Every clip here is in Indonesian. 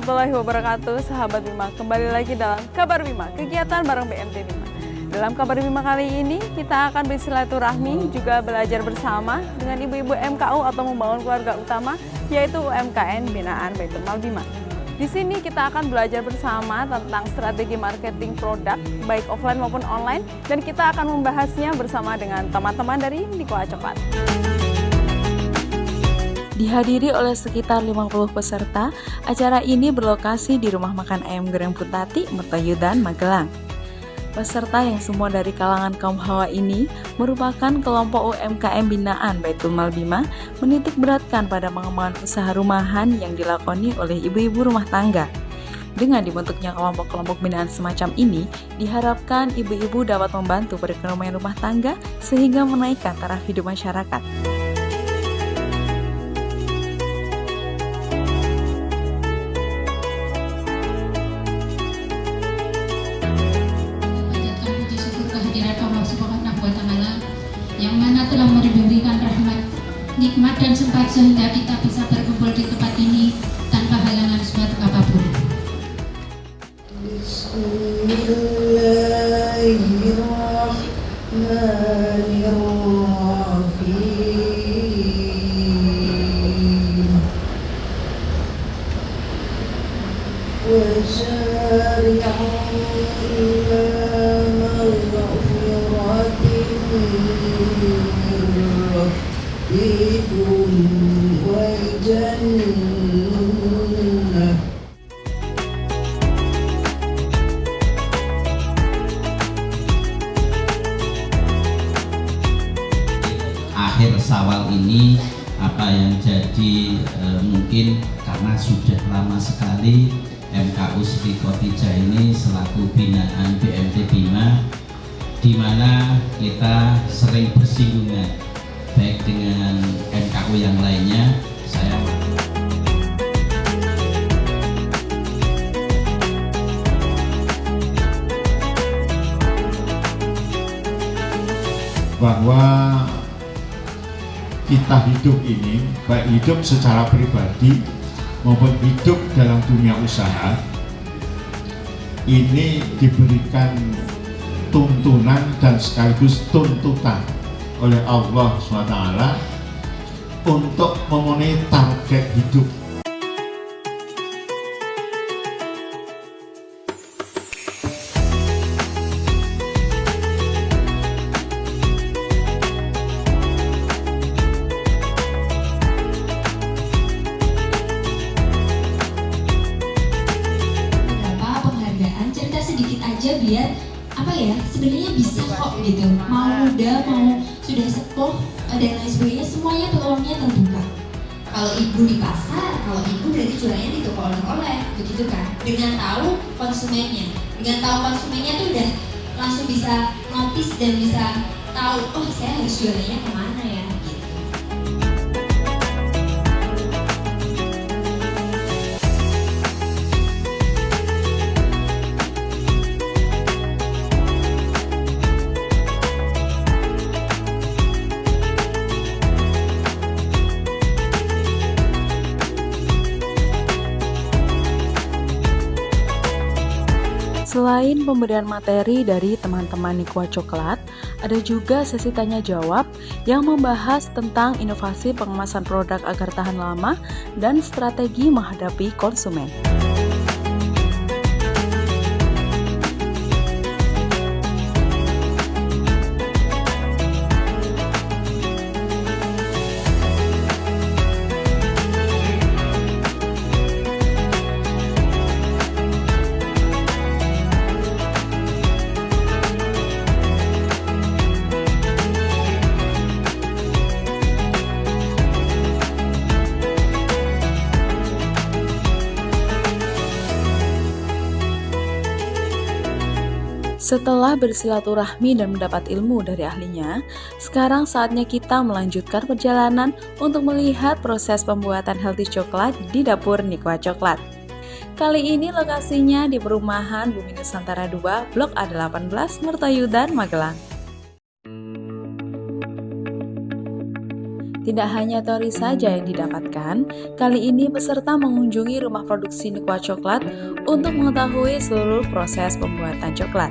warahmatullahi wabarakatuh, sahabat Bima. Kembali lagi dalam Kabar Bima, kegiatan bareng BMT Bima. Dalam Kabar Bima kali ini, kita akan bersilaturahmi, juga belajar bersama dengan ibu-ibu MKU atau membangun keluarga utama, yaitu UMKM Binaan Baitul Mal Bima. Di sini kita akan belajar bersama tentang strategi marketing produk, baik offline maupun online, dan kita akan membahasnya bersama dengan teman-teman dari Nikwa Coklat. Dihadiri oleh sekitar 50 peserta, acara ini berlokasi di Rumah Makan Ayam Goreng Putati, Mertoyudan, Magelang. Peserta yang semua dari kalangan kaum hawa ini merupakan kelompok UMKM binaan Baitul Mal Bima, menitik beratkan pada pengembangan usaha rumahan yang dilakoni oleh ibu-ibu rumah tangga. Dengan dibentuknya kelompok-kelompok binaan semacam ini, diharapkan ibu-ibu dapat membantu perekonomian rumah tangga sehingga menaikkan taraf hidup masyarakat. Yang mana telah memberikan rahmat, nikmat dan sempat sehingga kita bisa berkumpul di tempat ini tanpa halangan suatu apapun. Akhir Syawal ini apa yang jadi mungkin karena sudah lama sekali MKU Sri Khotijah ini selaku binaan BMT Bima, di mana kita sering bersinggungan baik dengan MKU yang lainnya. Saya bahwa kita hidup ini, baik hidup secara pribadi maupun hidup dalam dunia usaha, ini diberikan tuntunan dan sekaligus tuntutan oleh Allah SWT untuk memenuhi target hidup. Sedikit aja biar apa ya, sebenarnya bisa kok gitu, mau muda mau sudah sepuh dan lain sebagainya, semuanya peluangnya terbuka. Kalau ibu di pasar, kalau ibu berarti jualannya di toko oleh-oleh, begitu kan? Dengan tahu konsumennya tuh udah langsung bisa notice dan bisa tahu, oh saya harus jualannya kemana ya. Selain pemberian materi dari teman-teman Nikwa Coklat, ada juga sesi tanya jawab yang membahas tentang inovasi pengemasan produk agar tahan lama dan strategi menghadapi konsumen. Setelah bersilaturahmi dan mendapat ilmu dari ahlinya, sekarang saatnya kita melanjutkan perjalanan untuk melihat proses pembuatan healthy coklat di dapur Nikwa Coklat. Kali ini lokasinya di perumahan Bumi Nusantara 2, Blok A18, Mertoyudan, Magelang. Tidak hanya teori saja yang didapatkan, kali ini peserta mengunjungi rumah produksi Nikwa Coklat untuk mengetahui seluruh proses pembuatan coklat.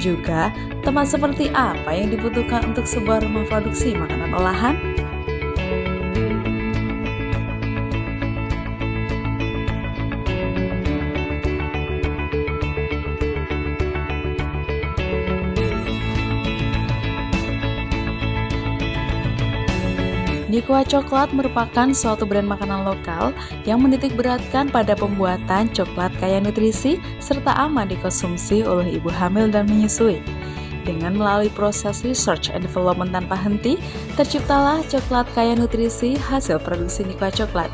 Juga, tempat seperti apa yang dibutuhkan untuk sebuah rumah produksi makanan olahan? Nikwa Coklat merupakan suatu brand makanan lokal yang menitik beratkan pada pembuatan coklat kaya nutrisi serta aman dikonsumsi oleh ibu hamil dan menyusui. Dengan melalui proses research and development tanpa henti, terciptalah coklat kaya nutrisi hasil produksi Nikwa Coklat.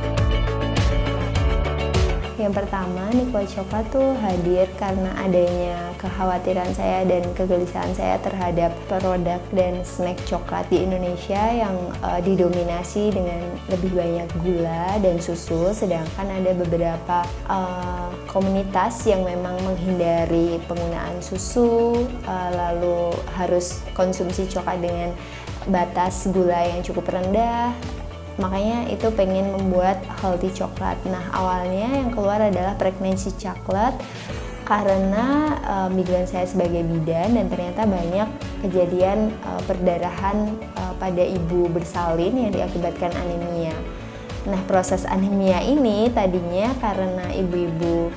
Yang pertama, Nikwa Coklat tuh hadir karena adanya kekhawatiran saya dan kegelisahan saya terhadap produk dan snack coklat di Indonesia yang didominasi dengan lebih banyak gula dan susu, sedangkan ada beberapa komunitas yang memang menghindari penggunaan susu, lalu harus konsumsi coklat dengan batas gula yang cukup rendah. Makanya itu pengen membuat healthy coklat. Nah, awalnya yang keluar adalah pregnancy coklat karena migran saya sebagai bidan dan ternyata banyak kejadian perdarahan pada ibu bersalin yang diakibatkan anemia. Nah, proses anemia ini tadinya karena ibu-ibu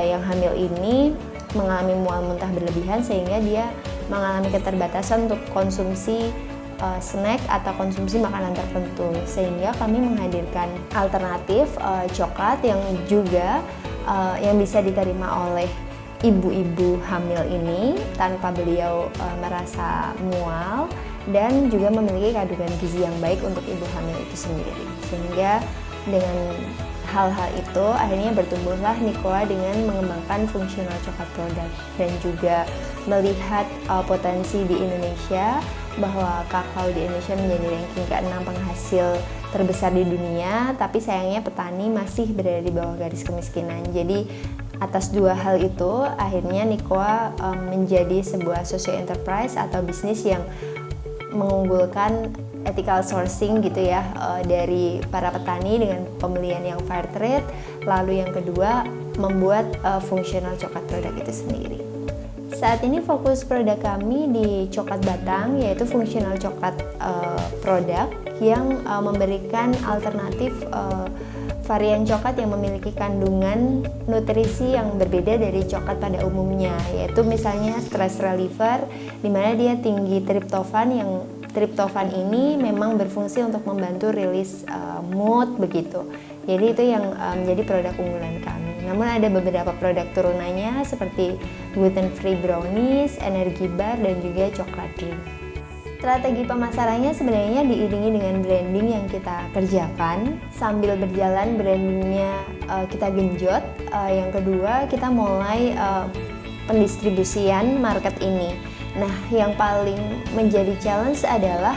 yang hamil ini mengalami mual muntah berlebihan sehingga dia mengalami keterbatasan untuk konsumsi snack atau konsumsi makanan tertentu, sehingga kami menghadirkan alternatif coklat yang juga yang bisa diterima oleh ibu-ibu hamil ini tanpa beliau merasa mual dan juga memiliki kandungan gizi yang baik untuk ibu hamil itu sendiri. Sehingga dengan hal-hal itu akhirnya bertumbuhlah Nikwa dengan mengembangkan fungsional coklat product dan juga melihat potensi di Indonesia bahwa kakao di Indonesia menjadi ranking ke-6 penghasil terbesar di dunia, tapi sayangnya petani masih berada di bawah garis kemiskinan. Jadi atas dua hal itu akhirnya Nikwa menjadi sebuah socio enterprise atau bisnis yang mengunggulkan ethical sourcing gitu ya, dari para petani dengan pembelian yang fair trade. Lalu yang kedua membuat fungsional coklat produk itu sendiri. Saat ini fokus produk kami di coklat batang, yaitu fungsional coklat produk yang memberikan alternatif varian coklat yang memiliki kandungan nutrisi yang berbeda dari coklat pada umumnya, yaitu misalnya stress reliever, di mana dia tinggi triptofan, yang triptofan ini memang berfungsi untuk membantu rilis mood begitu. Jadi itu yang menjadi produk unggulan kami. Namun ada beberapa produk turunannya seperti gluten free brownies, energy bar, dan juga coklat drink. Strategi pemasarannya sebenarnya diiringi dengan branding yang kita kerjakan. Sambil berjalan brandingnya kita genjot. Yang kedua kita mulai pendistribusian market ini. Nah, yang paling menjadi challenge adalah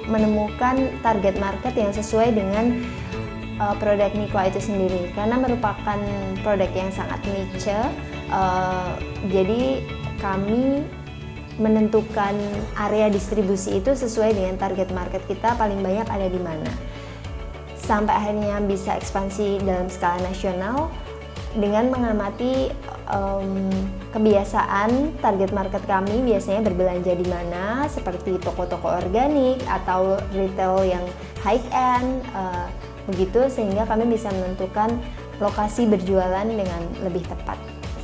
menemukan target market yang sesuai dengan produk Nikwa itu sendiri, karena merupakan produk yang sangat niche. Jadi kami menentukan area distribusi itu sesuai dengan target market kita paling banyak ada di mana, sampai akhirnya bisa ekspansi dalam skala nasional dengan mengamati kebiasaan target market kami biasanya berbelanja di mana, seperti toko-toko organik atau retail yang high end, begitu, sehingga kami bisa menentukan lokasi berjualan dengan lebih tepat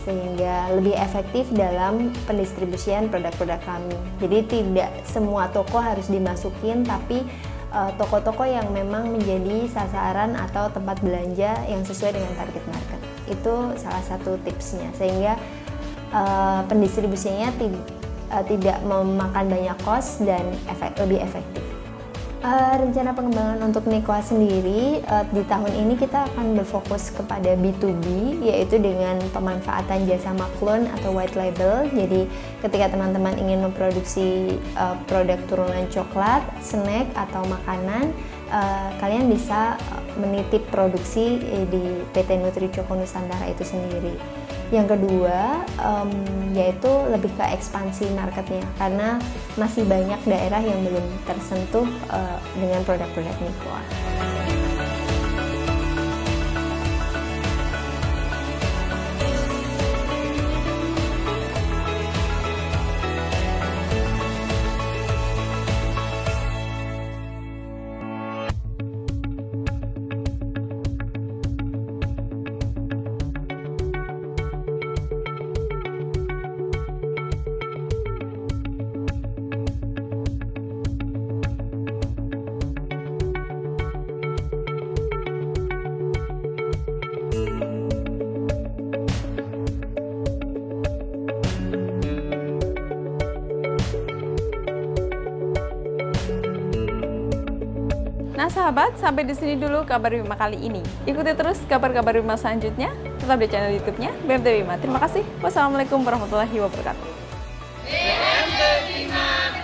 sehingga lebih efektif dalam pendistribusian produk-produk kami. Jadi tidak semua toko harus dimasukin, tapi toko-toko yang memang menjadi sasaran atau tempat belanja yang sesuai dengan target market. Itu salah satu tipsnya, sehingga pendistribusinya tidak memakan banyak cost dan lebih efektif. Rencana pengembangan untuk Nikwa sendiri di tahun ini kita akan berfokus kepada B2B, yaitu dengan pemanfaatan jasa maklun atau white label. Jadi ketika teman-teman ingin memproduksi produk turunan coklat, snack atau makanan, kalian bisa menitip produksi di PT Nutri Choco Nusantara itu sendiri. Yang kedua, yaitu lebih ke ekspansi marketnya, karena masih banyak daerah yang belum tersentuh dengan produk-produk Nikoa. Nah sahabat, sampai di sini dulu kabar Bima kali ini. Ikuti terus kabar-kabar Bima selanjutnya, tetap di channel YouTube-nya BMT Bima. Terima kasih. Wassalamualaikum warahmatullahi wabarakatuh. BMT Bima